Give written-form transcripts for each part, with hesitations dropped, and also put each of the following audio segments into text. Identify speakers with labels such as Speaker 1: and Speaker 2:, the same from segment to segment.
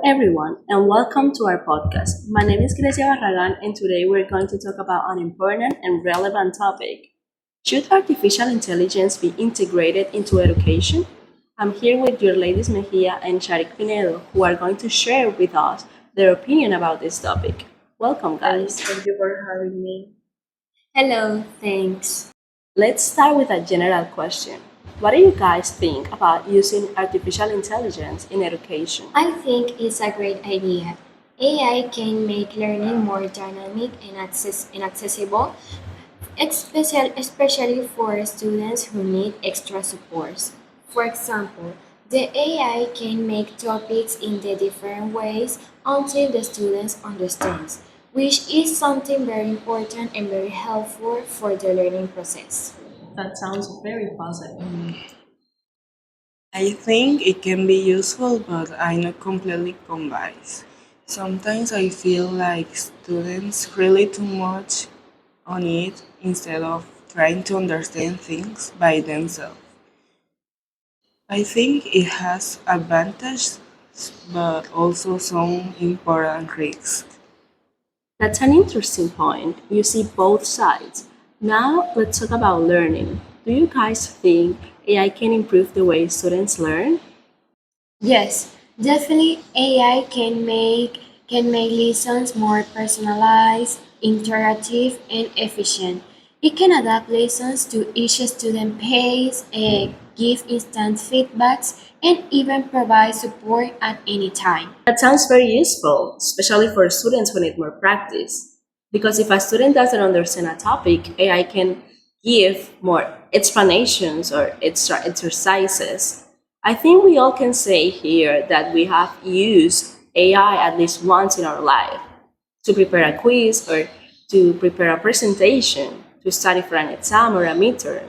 Speaker 1: everyone, and welcome to our podcast. My name is Grecia Barragan, and today we're going to talk about an important and relevant topic. Should artificial intelligence be integrated into education? I'm here with your ladies Mejia and Sharik Pinedo, who are going to share with us their opinion about this topic. Welcome, guys.
Speaker 2: Thank you for having me.
Speaker 3: Hello, thanks.
Speaker 1: Let's start with a general question. What do you guys think about using artificial intelligence in education?
Speaker 3: I think it's a great idea. AI can make learning more dynamic and, accessible, especially for students who need extra support. For example, the AI can make topics in the different ways until the students understands, which is something very important and very helpful for the learning process.
Speaker 1: That sounds very positive.
Speaker 2: I think it can be useful, but I'm not completely convinced. Sometimes I feel like students rely too much on it instead of trying to understand things by themselves. I think it has advantages, but also some important risks.
Speaker 1: That's an interesting point. You see both sides. Now, let's talk about learning. Do you guys think AI can improve the way students learn?
Speaker 3: Yes, definitely AI can make lessons more personalized, interactive, and efficient. It can adapt lessons to each student pace, give instant feedbacks, and even provide support at any time.
Speaker 1: That sounds very useful, especially for students who need more practice. Because if a student doesn't understand a topic, AI can give more explanations or extra exercises. I think we all can say here that we have used AI at least once in our life to prepare a quiz or to prepare a presentation, to study for an exam or a midterm.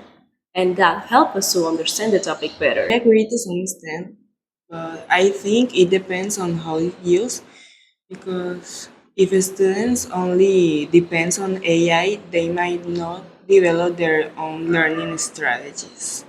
Speaker 1: And that helps us to understand the topic better.
Speaker 2: I agree to some extent, but I think it depends on how it's used because if students only depends on AI, they might not develop their own learning strategies.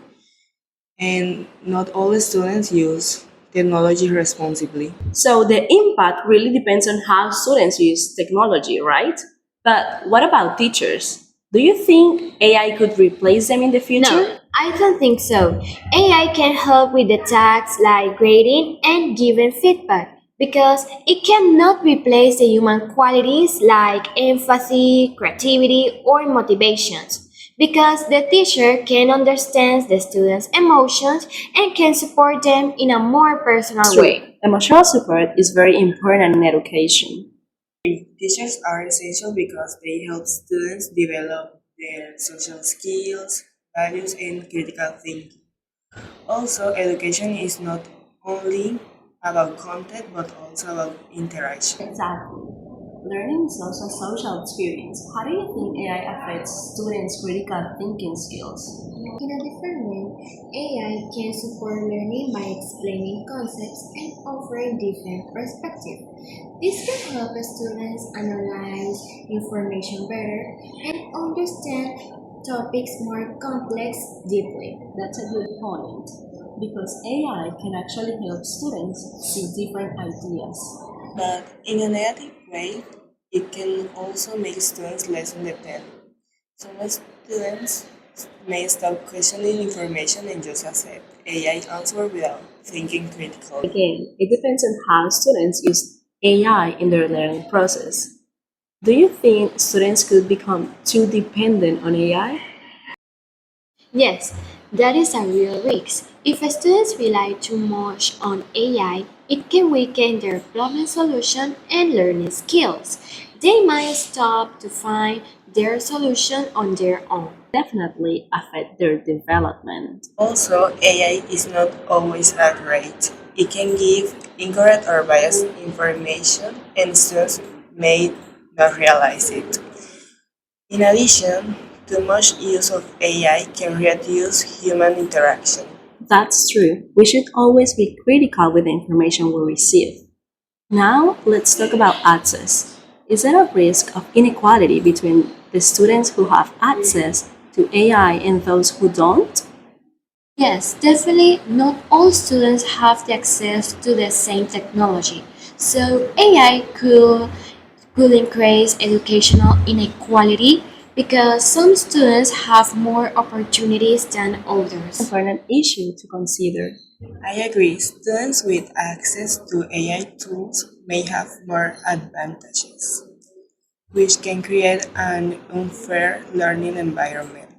Speaker 2: And not all students use technology responsibly.
Speaker 1: So the impact really depends on how students use technology, right? But what about teachers? Do you think AI could replace them in the future?
Speaker 3: No, I don't think so. AI can help with the tasks like grading and giving feedback because it cannot replace the human qualities like empathy, creativity, or motivations. Because the teacher can understand the students' emotions and can support them in a more
Speaker 1: It's
Speaker 3: personal
Speaker 1: true.
Speaker 3: way.
Speaker 1: Emotional support is very important in education.
Speaker 2: Teachers are essential because they help students develop their social skills, values, and critical thinking. Also, education is not only about content but also about interaction.
Speaker 1: Exactly. Learning is also a social experience. How do you think AI affects students' critical thinking skills?
Speaker 3: In a different way, AI can support learning by explaining concepts and offering different perspectives. This can help students analyze information better and understand topics more complex deeply.
Speaker 1: That's a good point because AI can actually help students see different ideas.
Speaker 2: But in a negative way, it can also make students less independent. Some students may stop questioning information and just accept AI answer without thinking critically.
Speaker 1: Again, it depends on how students use AI in their learning process. Do you think students could become too dependent on AI?
Speaker 3: Yes, that is a real risk. If students rely too much on AI, it can weaken their problem solution and learning skills. They might stop to find their solution on their own.
Speaker 1: Definitely affect their development.
Speaker 2: Also, AI is not always accurate. It can give incorrect or biased information, and students may not realize it. In addition, too much use of AI can reduce human interaction.
Speaker 1: That's true. We should always be critical with the information we receive. Now, let's talk about access. Is there a risk of inequality between the students who have access to AI and those who don't?
Speaker 3: Yes, definitely not all students have the access to the same technology. So AI could increase educational inequality because some students have more opportunities than others.
Speaker 1: Important issue to consider.
Speaker 2: I agree, students with access to AI tools may have more advantages, which can create an unfair learning environment.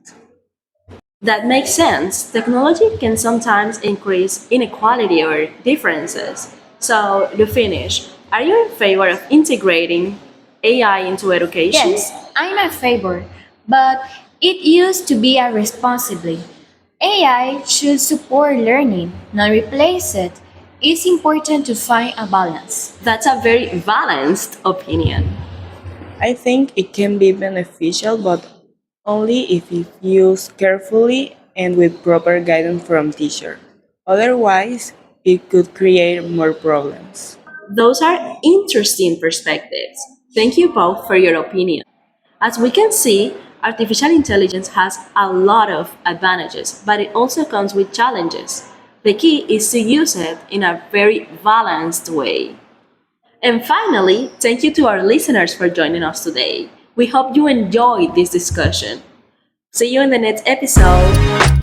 Speaker 1: That makes sense. Technology can sometimes increase inequality or differences. So, to finish, are you in favor of integrating AI into education?
Speaker 3: Yes, I'm in favor, but it used to be a responsibly. AI should support learning, not replace it. It's important to find a balance.
Speaker 1: That's a very balanced opinion.
Speaker 2: I think it can be beneficial, but only if it's used carefully and with proper guidance from teacher. Otherwise, it could create more problems.
Speaker 1: Those are interesting perspectives. Thank you both for your opinion. As we can see, artificial intelligence has a lot of advantages, but it also comes with challenges. The key is to use it in a very balanced way. And finally, thank you to our listeners for joining us today. We hope you enjoyed this discussion. See you in the next episode.